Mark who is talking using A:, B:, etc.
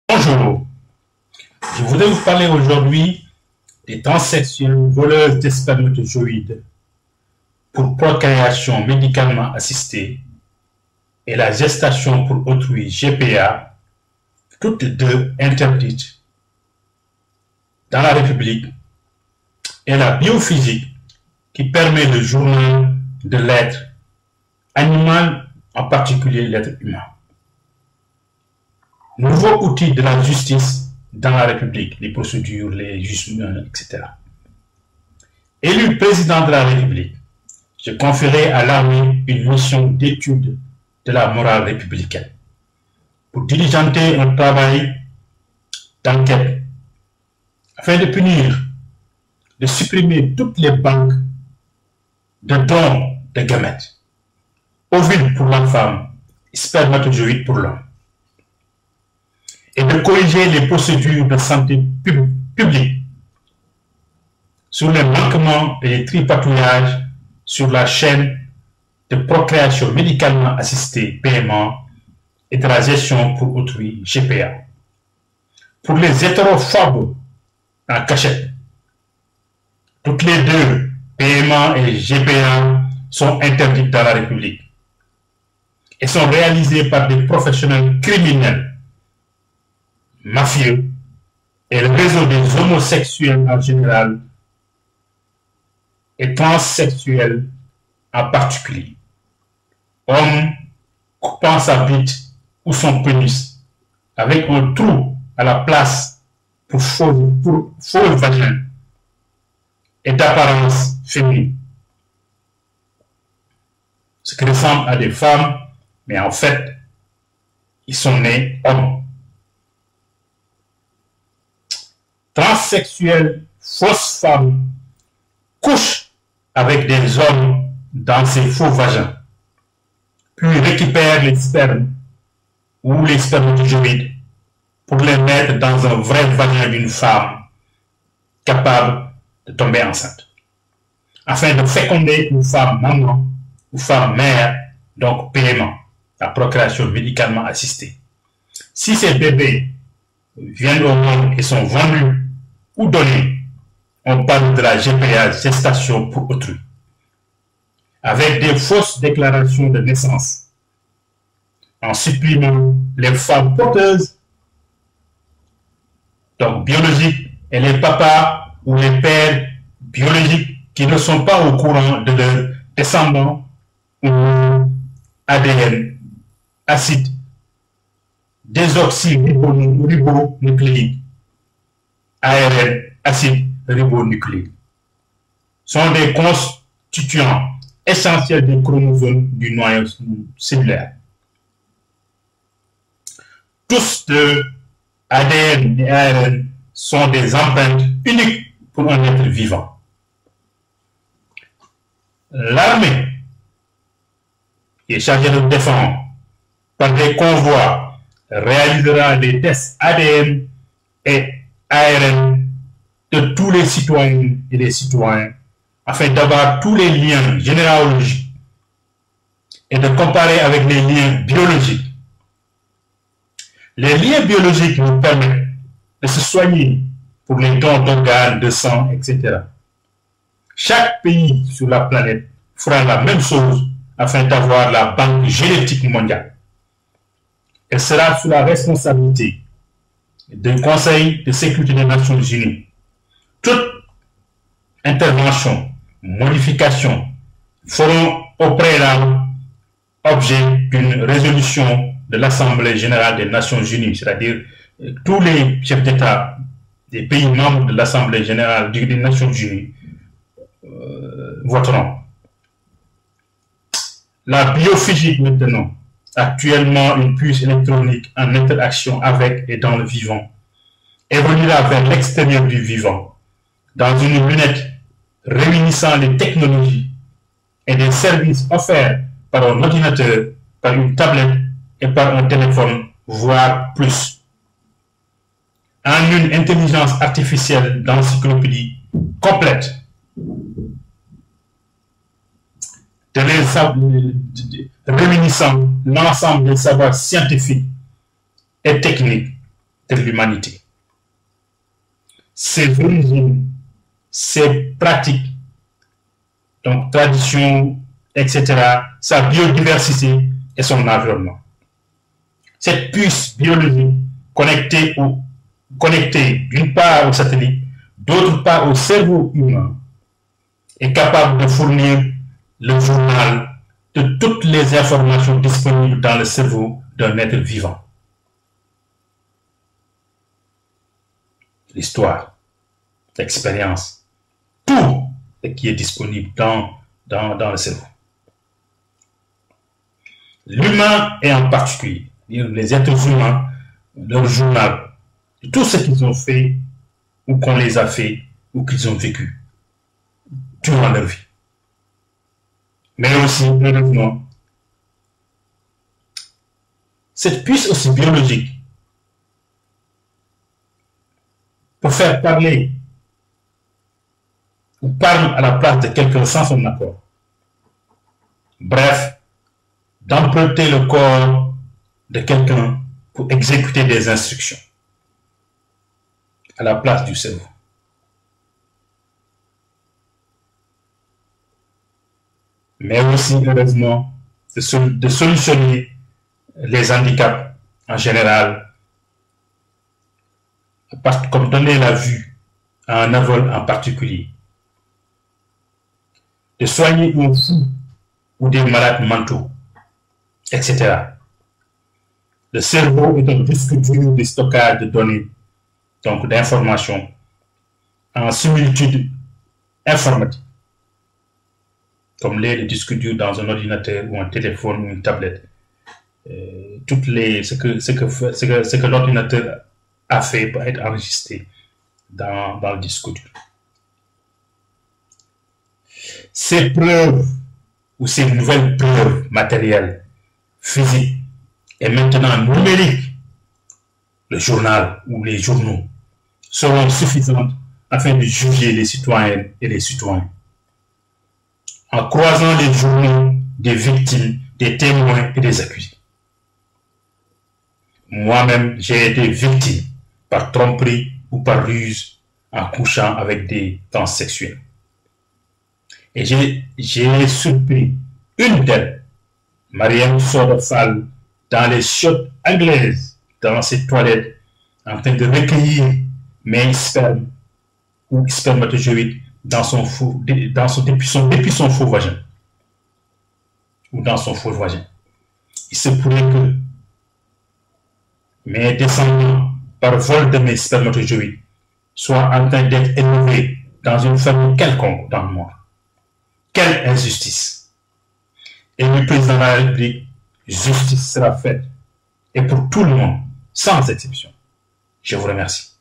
A: Bonjour, je voudrais vous parler aujourd'hui des transsexuelles voleuses de spermatozoïdes pour procréation médicalement assistée et la gestation pour autrui GPA, toutes deux interdites dans la République, et la biophysique qui permet le journal de l'être animal, en particulier l'être humain. Nouveau outil de la justice dans la République, les procédures, les jugements, etc. Élu président de la République, je confierai à l'armée une mission d'étude de la morale républicaine pour diligenter un travail d'enquête afin de punir, de supprimer toutes les banques de dons de gamètes, ovules pour la femme, spermatozoïdes pour l'homme, et de corriger les procédures de santé publique sur les manquements et les tripatouillages sur la chaîne de procréation médicalement assistée, paiement et de la gestion pour autrui, GPA. Pour les hétérophobes en cachette, toutes les deux, paiement et GPA, sont interdites dans la République et sont réalisées par des professionnels criminels, mafieux et le réseau des homosexuels en général et transsexuels en particulier. Hommes coupant sa bite ou son pénis avec un trou à la place pour faux vagin et d'apparence féminine. Ce qui ressemble à des femmes, mais en fait, ils sont nés hommes. Transsexuels, fausses femmes, couchent avec des hommes dans ces faux vagins, puis récupèrent les spermes ou les spermatozoïdes pour les mettre dans un vrai vagin d'une femme capable de tomber enceinte, afin de féconder une femme maman ou femme mère, donc paiement, la procréation médicalement assistée. Si ces bébés viennent au monde et sont vendus ou donnés, on parle de la GPA, gestation pour autrui, avec des fausses déclarations de naissance, en supprimant les femmes porteuses, donc biologiques, et les papas ou les pères biologiques qui ne sont pas au courant de leurs descendants ou ADN, acide désoxyribonucléique, ARN, acide ribonucléique, sont des constituants essentiels des chromosomes du noyau cellulaire. Tous deux, ADN et ARN, sont des empreintes uniques pour un être vivant. L'armée, qui est chargée de défendre par des convois, réalisera des tests ADN et ARN de tous les citoyennes et les citoyens afin d'avoir tous les liens généalogiques et de comparer avec les liens biologiques. Les liens biologiques nous permettent de se soigner pour les dons d'organes, de sang, etc. Chaque pays sur la planète fera la même chose afin d'avoir la banque génétique mondiale. Elle sera sous la responsabilité du Conseil de sécurité des Nations Unies. Toute intervention, modification feront au préalable objet d'une résolution de l'Assemblée générale des Nations Unies, c'est-à-dire tous les chefs d'État des pays membres de l'Assemblée générale des Nations Unies voteront. La biophysique maintenant, actuellement une puce électronique en interaction avec et dans le vivant, évoluera vers l'extérieur du vivant, dans une lunette réunissant les technologies et des services offerts par un ordinateur, par une tablette et par un téléphone, voire plus. En une intelligence artificielle d'encyclopédie complète, réunissant l'ensemble des savoirs scientifiques et techniques de l'humanité. Ses origines, ses pratiques, donc traditions, etc., sa biodiversité et son environnement. Cette puce biologique connectée d'une part au satellite, d'autre part au cerveau humain, est capable de fournir le journal de toutes les informations disponibles dans le cerveau d'un être vivant. L'histoire, l'expérience, tout ce qui est disponible dans le cerveau. L'humain et en particulier, les êtres humains, leur journal, tout ce qu'ils ont fait ou qu'on les a fait ou qu'ils ont vécu durant leur vie. Mais aussi, heureusement, cette puce aussi biologique pour faire parler ou parle à la place de quelqu'un sans son accord. Bref, d'emprunter le corps de quelqu'un pour exécuter des instructions à la place du cerveau. Mais aussi, heureusement, de solutionner les handicaps en général, comme donner la vue à un aveugle en particulier, de soigner un fou ou des malades mentaux, etc. Le cerveau est un disque dur de stockage de données, donc d'informations, en similitude informatique, comme les disques durs dans un ordinateur ou un téléphone ou une tablette. Ce que l'ordinateur a fait pour être enregistré dans le disque dur. Ces preuves ou ces nouvelles preuves matérielles, physiques et maintenant numériques, le journal ou les journaux, seront suffisantes afin de juger les citoyennes et les citoyens. En croisant les journaux des victimes, des témoins et des accusés. Moi-même, j'ai été victime par tromperie ou par ruse en couchant avec des transsexuels. Et j'ai surpris une d'elles, Marianne Sodofal, dans les chiottes anglaises, dans ses toilettes, en train de recueillir mes spermes ou spermatozoïdes depuis son faux vagin. Ou dans son faux vagin. Il se pourrait que mes descendants, par vol de mes spermatozoïdes, soient en train d'être élevés dans une famille quelconque dans le monde. Quelle injustice! Et le président de la République, justice sera faite. Et pour tout le monde, sans exception. Je vous remercie.